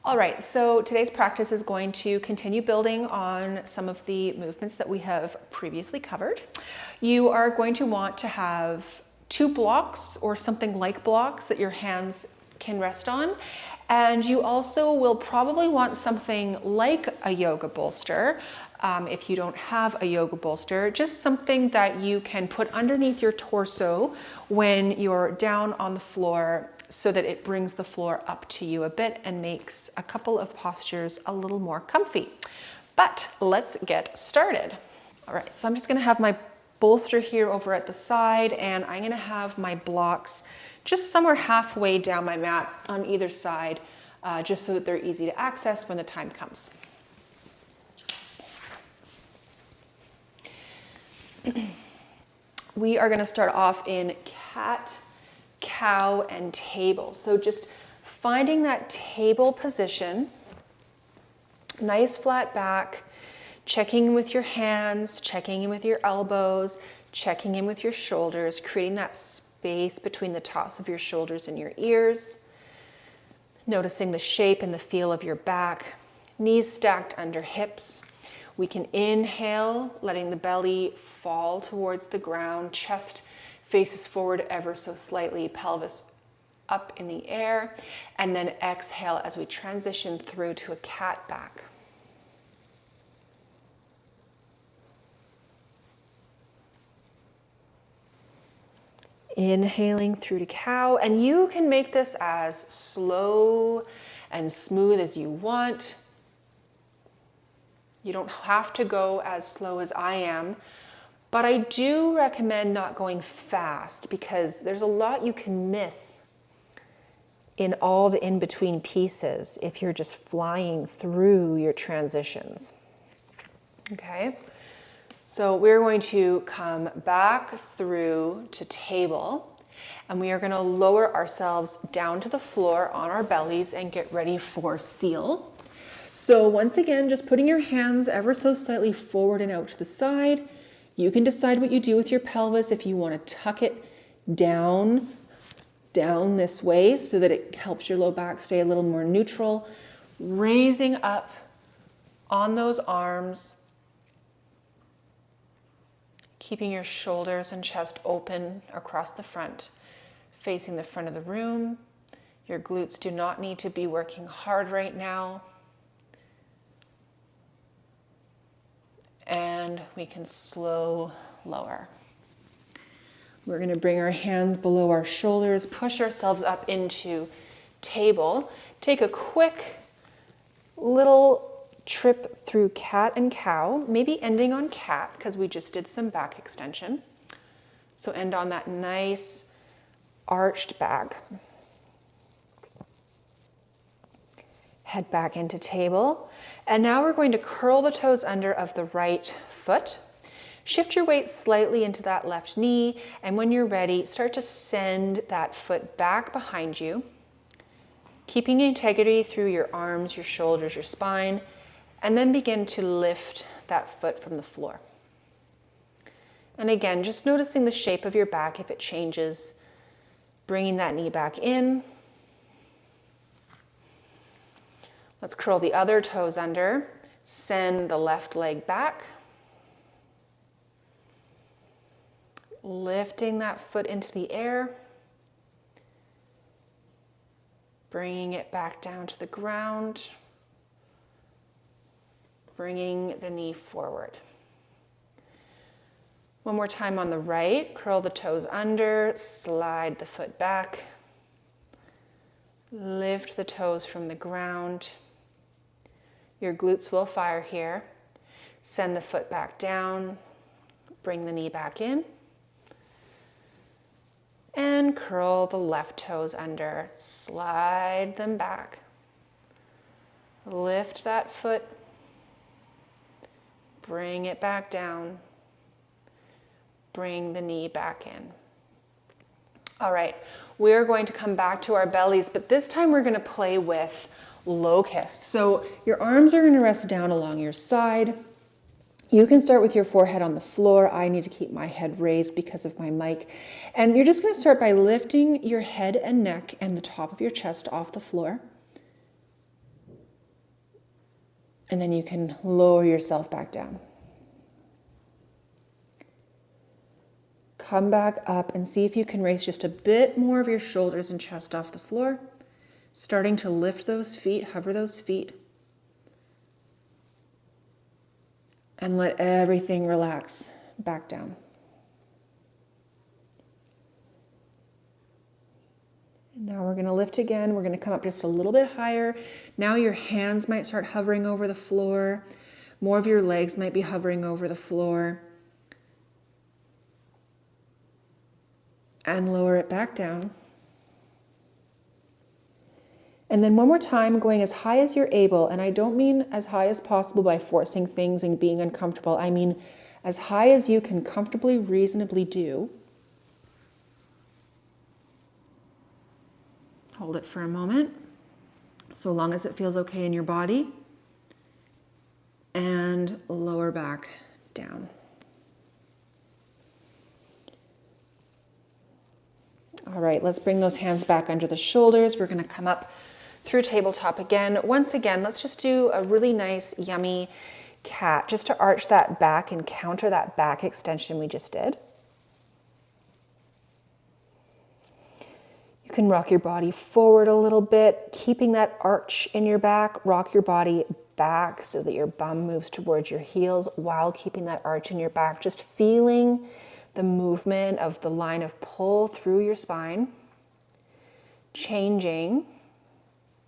All right, so today's practice is going to continue building on some of the movements that we have previously covered. You are going to want to have 2 blocks or something like blocks that your hands can rest on. And you also will probably want something like a yoga bolster. If you don't have a yoga bolster, just something that you can put underneath your torso when you're down on the floor, so that it brings the floor up to you a bit and makes a couple of postures a little more comfy. But let's get started. All right, so I'm just gonna have my bolster here over at the side, and I'm gonna have my blocks just somewhere halfway down my mat on either side, just so that they're easy to access when the time comes. We are gonna start off in cat, cow, and table. So just finding that table position, nice flat back, checking in with your hands, checking in with your elbows, checking in with your shoulders, creating that space between the tops of your shoulders and your ears, noticing the shape and the feel of your back, knees stacked under hips. We can inhale, letting the belly fall towards the ground, chest faces forward ever so slightly, pelvis up in the air, and then exhale as we transition through to a cat back. Inhaling through to cow, and you can make this as slow and smooth as you want. You don't have to go as slow as I am, but I do recommend not going fast because there's a lot you can miss in all the in-between pieces if you're just flying through your transitions. Okay, so we're going to come back through to table, and we are going to lower ourselves down to the floor on our bellies and get ready for seal. So once again, just putting your hands ever so slightly forward and out to the side. You can decide what you do with your pelvis, if you want to tuck it down this way so that it helps your low back stay a little more neutral. Raising up on those arms, keeping your shoulders and chest open across the front, facing the front of the room. Your glutes do not need to be working hard right now. And we can slow lower. We're going to bring our hands below our shoulders, push ourselves up into table. Take a quick little trip through cat and cow, maybe ending on cat because we just did some back extension. So end on that nice arched back. Head back into table. And now we're going to curl the toes under of the right foot. Shift your weight slightly into that left knee, and when you're ready, start to send that foot back behind you, keeping integrity through your arms, your shoulders, your spine, and then begin to lift that foot from the floor. And again, just noticing the shape of your back if it changes, bringing that knee back in. Let's curl the other toes under, send the left leg back, lifting that foot into the air, bringing it back down to the ground, bringing the knee forward. One more time on the right, curl the toes under, slide the foot back, lift the toes from the ground. Your glutes will fire here. Send the foot back down, bring the knee back in, and curl the left toes under, slide them back. Lift that foot, bring it back down, bring the knee back in. All right, we're going to come back to our bellies, but this time we're going to play with Locust. So your arms are going to rest down along your side. You can start with your forehead on the floor. I need to keep my head raised because of my mic. And you're just going to start by lifting your head and neck and the top of your chest off the floor. And then you can lower yourself back down. Come back up and see if you can raise just a bit more of your shoulders and chest off the floor. Starting to lift those feet, hover those feet. And let everything relax back down. Now we're going to lift again. We're going to come up just a little bit higher. Now your hands might start hovering over the floor. More of your legs might be hovering over the floor. And lower it back down. And then one more time, going as high as you're able. And I don't mean as high as possible by forcing things and being uncomfortable. I mean as high as you can comfortably, reasonably do. Hold it for a moment, so long as it feels okay in your body. And lower back down. All right, let's bring those hands back under the shoulders. We're going to come up through tabletop again. Once again, let's just do a really nice, yummy cat, just to arch that back and counter that back extension we just did. You can rock your body forward a little bit, keeping that arch in your back. Rock your body back so that your bum moves towards your heels while keeping that arch in your back. Just feeling the movement of the line of pull through your spine, changing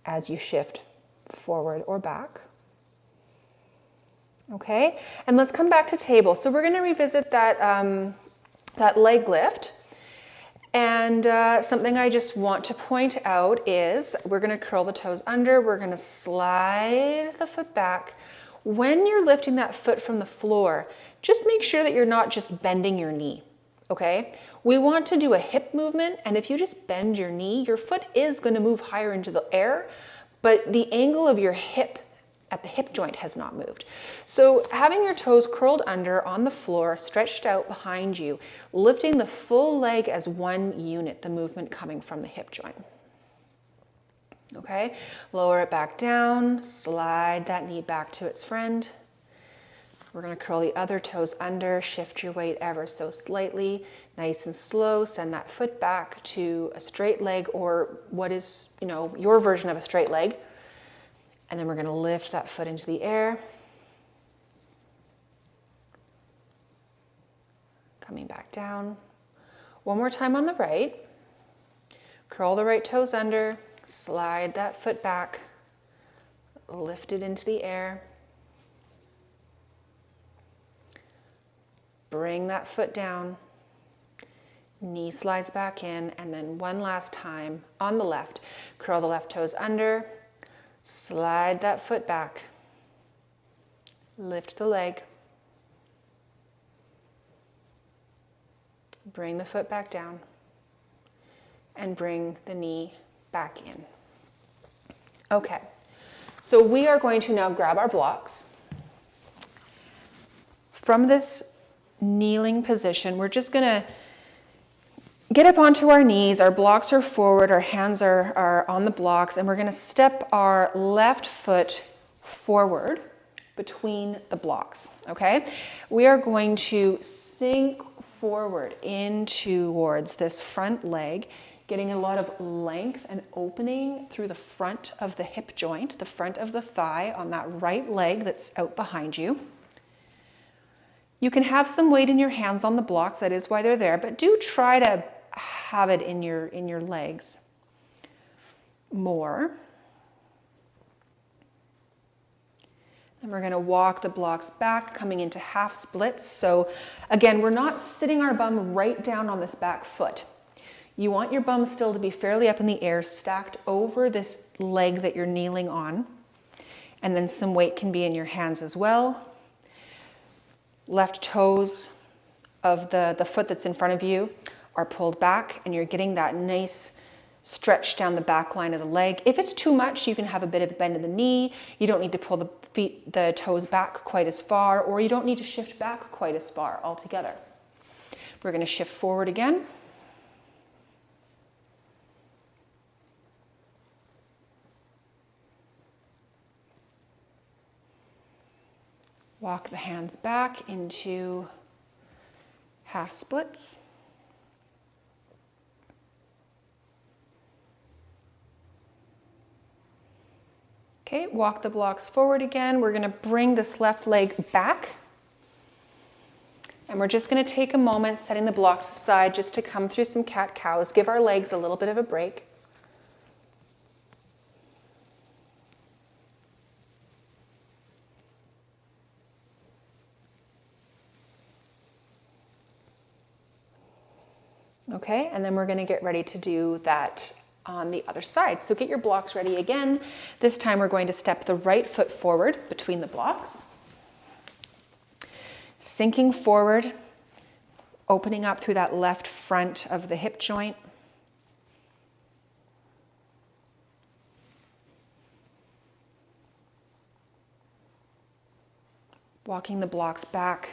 as you shift forward or back. Okay, and let's come back to table. So we're going to revisit that, that leg lift. And something I just want to point out is we're going to curl the toes under. We're going to slide the foot back. When you're lifting that foot from the floor, just make sure that you're not just bending your knee, okay? We want to do a hip movement, and if you just bend your knee, your foot is going to move higher into the air, but the angle of your hip at the hip joint has not moved. So having your toes curled under on the floor, stretched out behind you, lifting the full leg as one unit, the movement coming from the hip joint. Okay, lower it back down, slide that knee back to its friend. We're going to curl the other toes under, shift your weight ever so slightly, nice and slow, send that foot back to a straight leg or what is, your version of a straight leg. And then we're going to lift that foot into the air. Coming back down. One more time on the right. Curl the right toes under, slide that foot back, lift it into the air. Bring that foot down. Knee slides back in, and then one last time on the left. Curl the left toes under. Slide that foot back, lift the leg, bring the foot back down, and bring the knee back in. Okay, so we are going to now grab our blocks. From this kneeling position, we're just gonna get up onto our knees, our blocks are forward, our hands are on the blocks, and we're going to step our left foot forward between the blocks, okay? We are going to sink forward in towards this front leg, getting a lot of length and opening through the front of the hip joint, the front of the thigh on that right leg that's out behind you. You can have some weight in your hands on the blocks, that is why they're there, but do try to have it in your legs more. Then we're going to walk the blocks back, coming into half splits. So again, we're not sitting our bum right down on this back foot. You want your bum still to be fairly up in the air, stacked over this leg that you're kneeling on. And then some weight can be in your hands as well. Left toes of the foot that's in front of you are pulled back, and you're getting that nice stretch down the back line of the leg. If it's too much, you can have a bit of a bend in the knee. You don't need to pull the toes back quite as far, or you don't need to shift back quite as far altogether. We're going to shift forward again. Walk the hands back into half splits. Okay, walk the blocks forward again. We're going to bring this left leg back. And we're just going to take a moment setting the blocks aside just to come through some cat-cows. Give our legs a little bit of a break. Okay, and then we're going to get ready to do that on the other side. So get your blocks ready again. This time we're going to step the right foot forward between the blocks. Sinking forward, opening up through that left front of the hip joint. Walking the blocks back.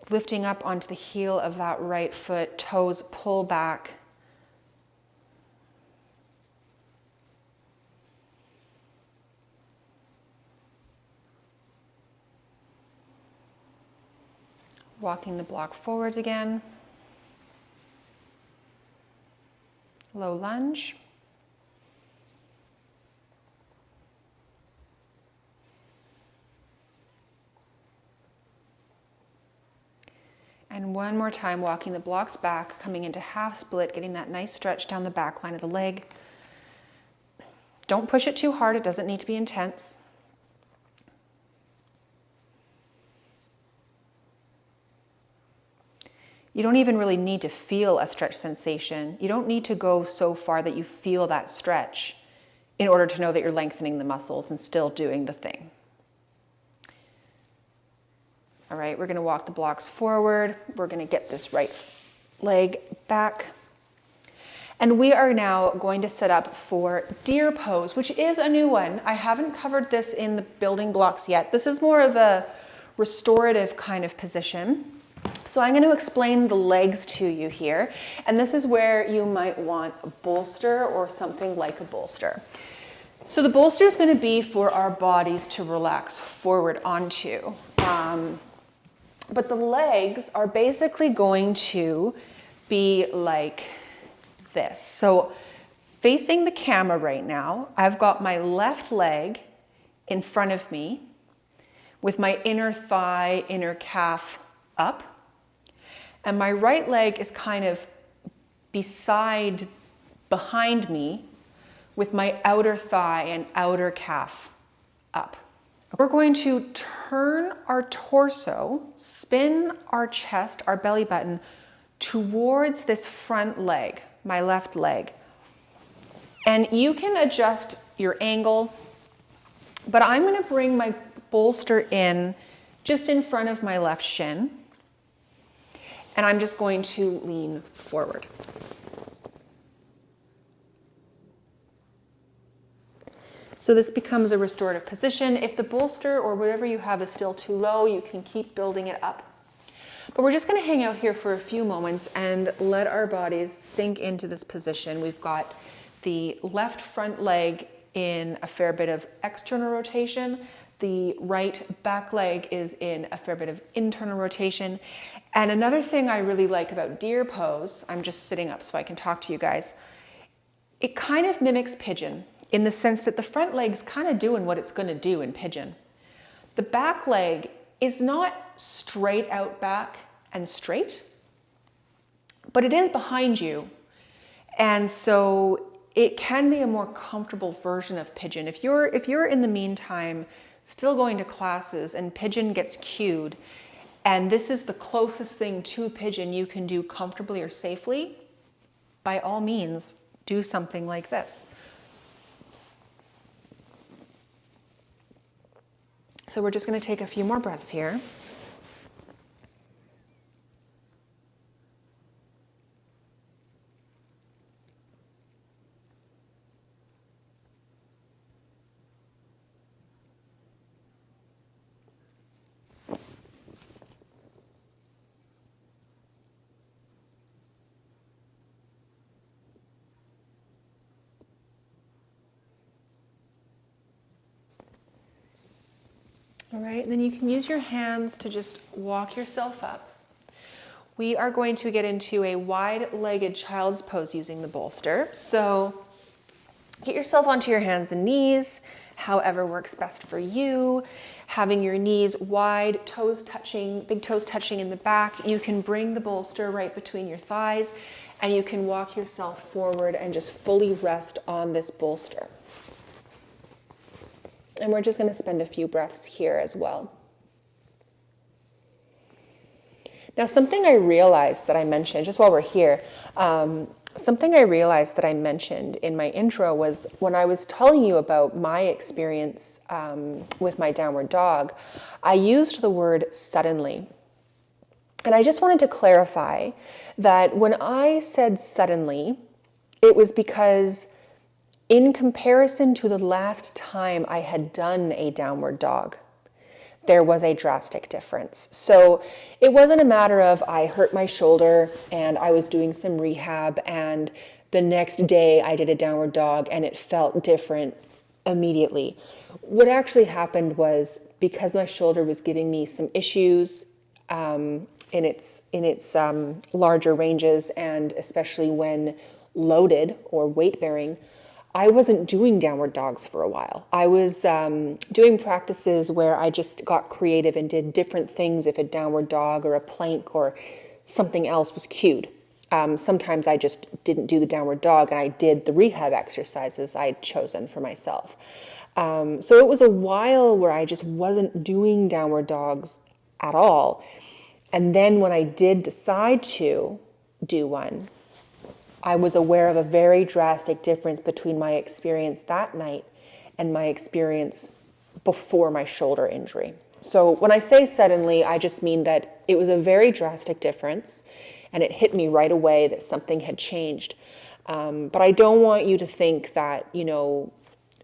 Lifting up onto the heel of that right foot, toes pull back. Walking the block forwards again. Low lunge. And one more time, walking the blocks back, coming into half split, getting that nice stretch down the back line of the leg. Don't push it too hard, it doesn't need to be intense. You don't even really need to feel a stretch sensation. You don't need to go so far that you feel that stretch in order to know that you're lengthening the muscles and still doing the thing. All right, we're going to walk the blocks forward. We're going to get this right leg back. And we are now going to set up for deer pose, which is a new one. I haven't covered this in the building blocks yet. This is more of a restorative kind of position. So I'm going to explain the legs to you here. And this is where you might want a bolster or something like a bolster. So the bolster is going to be for our bodies to relax forward onto. But the legs are basically going to be like this. So facing the camera right now, I've got my left leg in front of me with my inner thigh, inner calf up. And my right leg is kind of behind me with my outer thigh and outer calf up. We're going to turn our torso, spin our chest, our belly button towards this front leg, my left leg. And you can adjust your angle, but I'm going to bring my bolster in just in front of my left shin. And I'm just going to lean forward. So this becomes a restorative position. If the bolster or whatever you have is still too low, you can keep building it up. But we're just going to hang out here for a few moments and let our bodies sink into this position. We've got the left front leg in a fair bit of external rotation. The right back leg is in a fair bit of internal rotation. And another thing I really like about deer pose, I'm just sitting up so I can talk to you guys, it kind of mimics pigeon in the sense that the front leg's kind of doing what it's going to do in pigeon. The back leg is not straight out back and straight, but it is behind you. And so it can be a more comfortable version of pigeon. If you're in the meantime still going to classes and pigeon gets cued, and this is the closest thing to pigeon you can do comfortably or safely, by all means, do something like this. So we're just going to take a few more breaths here. All right, and then you can use your hands to just walk yourself up. We are going to get into a wide-legged child's pose using the bolster. So get yourself onto your hands and knees, however works best for you. Having your knees wide, toes touching, big toes touching in the back. You can bring the bolster right between your thighs, and you can walk yourself forward and just fully rest on this bolster. And we're just going to spend a few breaths here as well. Now, something I realized that I mentioned, just while we're here, something I realized that I mentioned in my intro was when I was telling you about my experience with my downward dog, I used the word suddenly. And I just wanted to clarify that when I said suddenly, it was because in comparison to the last time I had done a downward dog, there was a drastic difference. So it wasn't a matter of I hurt my shoulder and I was doing some rehab and the next day I did a downward dog and it felt different immediately. What actually happened was because my shoulder was giving me some issues in its larger ranges, and especially when loaded or weight bearing, I wasn't doing downward dogs for a while. I was doing practices where I just got creative and did different things if a downward dog or a plank or something else was cued. Sometimes I just didn't do the downward dog and I did the rehab exercises I'd chosen for myself. So it was a while where I just wasn't doing downward dogs at all. And then when I did decide to do one, I was aware of a very drastic difference between my experience that night and my experience before my shoulder injury. So when I say suddenly, I just mean that it was a very drastic difference and it hit me right away that something had changed. But I don't want you to think that,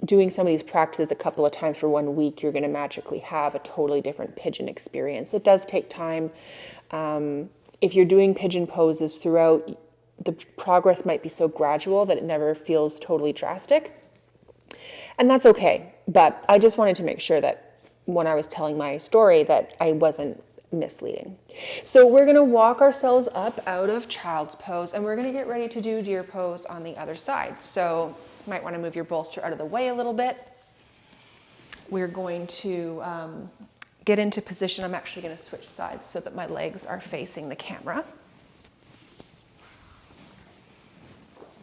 doing some of these practices a couple of times for 1 week, you're going to magically have a totally different pigeon experience. It does take time. If you're doing pigeon poses throughout, the progress might be so gradual that it never feels totally drastic. And that's okay. But I just wanted to make sure that when I was telling my story that I wasn't misleading. So we're going to walk ourselves up out of child's pose and we're going to get ready to do deer pose on the other side. So you might want to move your bolster out of the way a little bit. We're going to get into position. I'm actually going to switch sides so that my legs are facing the camera.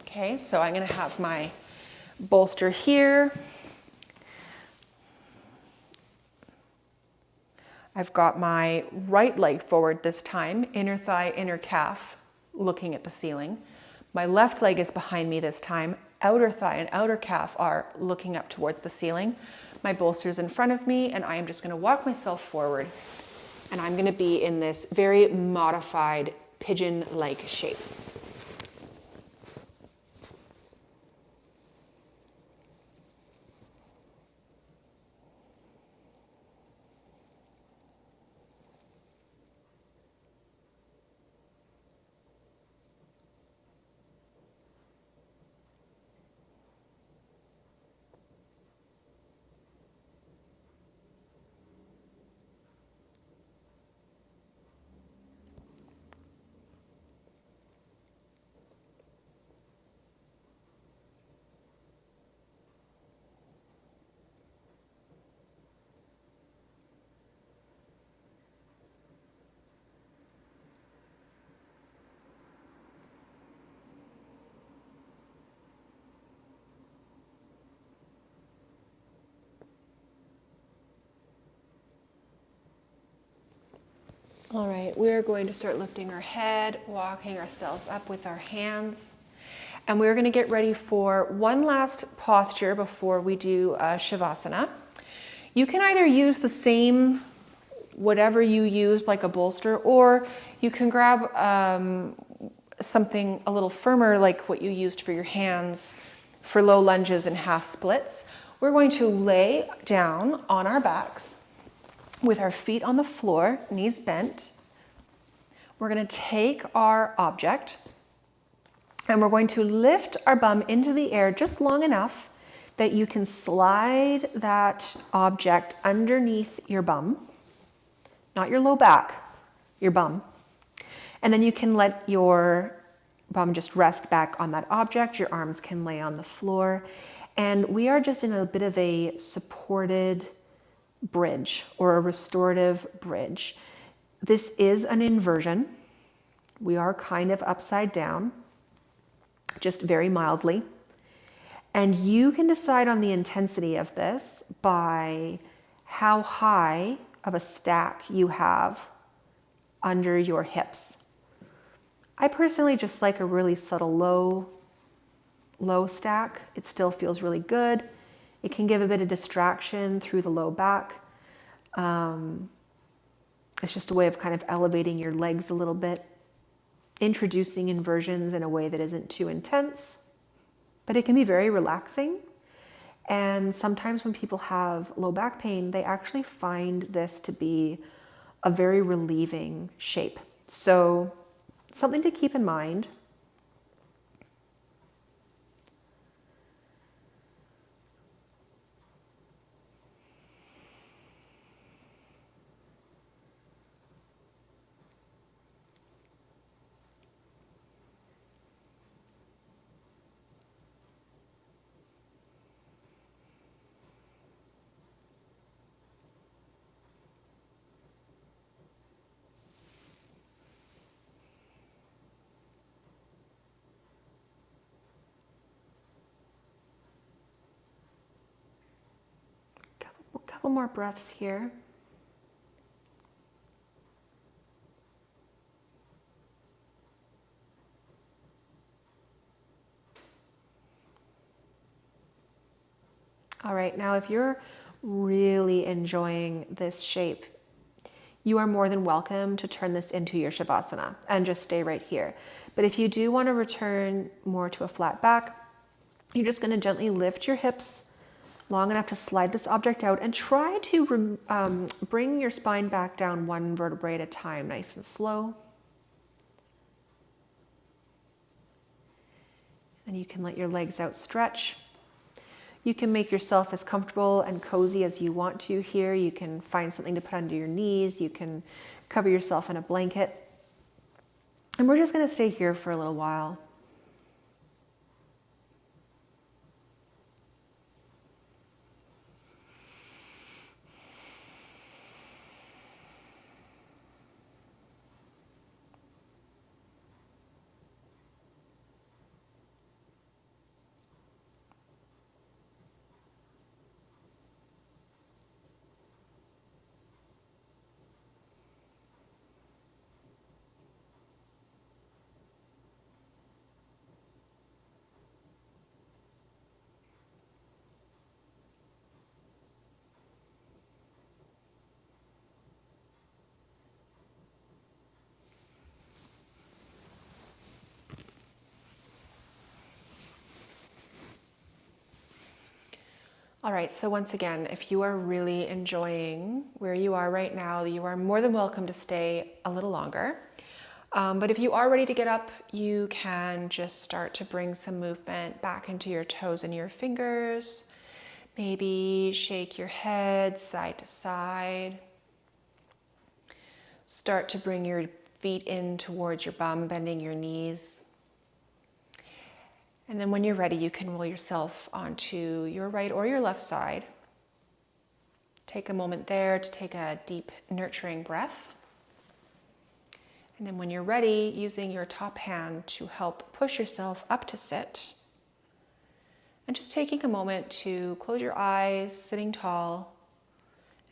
Okay, so I'm going to have my bolster here. I've got my right leg forward this time, inner thigh, inner calf, looking at the ceiling. My left leg is behind me this time. Outer thigh and outer calf are looking up towards the ceiling. My bolster's in front of me, and I am just going to walk myself forward. And I'm going to be in this very modified pigeon-like shape. All right, we're going to start lifting our head, walking ourselves up with our hands. And we're going to get ready for one last posture before we do Shavasana. You can either use the same, whatever you used, like a bolster, or you can grab something a little firmer, like what you used for your hands for low lunges and half splits. We're going to lay down on our backs with our feet on the floor, knees bent. We're going to take our object and we're going to lift our bum into the air just long enough that you can slide that object underneath your bum, not your low back, your bum. And then you can let your bum just rest back on that object. Your arms can lay on the floor. And we are just in a bit of a supported bridge or a restorative bridge. This is an inversion. We are kind of upside down, just very mildly. And you can decide on the intensity of this by how high of a stack you have under your hips. I personally just like a really subtle low stack. It still feels really good. It can give a bit of distraction through the low back. It's just a way of kind of elevating your legs a little bit, introducing inversions in a way that isn't too intense. But it can be very relaxing. And sometimes when people have low back pain, they actually find this to be a very relieving shape. So something to keep in mind. Couple more breaths here. All right, now if you're really enjoying this shape, you are more than welcome to turn this into your Shavasana and just stay right here. But if you do want to return more to a flat back, you're just going to gently lift your hips long enough to slide this object out and try to bring your spine back down one vertebrae at a time, nice and slow. And you can let your legs out stretch. You can make yourself as comfortable and cozy as you want to here. You can find something to put under your knees. You can cover yourself in a blanket. And we're just going to stay here for a little while. All right, so once again, if you are really enjoying where you are right now, you are more than welcome to stay a little longer. But if you are ready to get up, you can just start to bring some movement back into your toes and your fingers. Maybe shake your head side to side. Start to bring your feet in towards your bum, bending your knees. And then when you're ready, you can roll yourself onto your right or your left side. Take a moment there to take a deep, nurturing breath. And then when you're ready, using your top hand to help push yourself up to sit. And just taking a moment to close your eyes, sitting tall,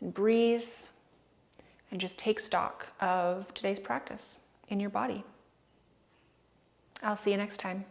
and breathe, and just take stock of today's practice in your body. I'll see you next time.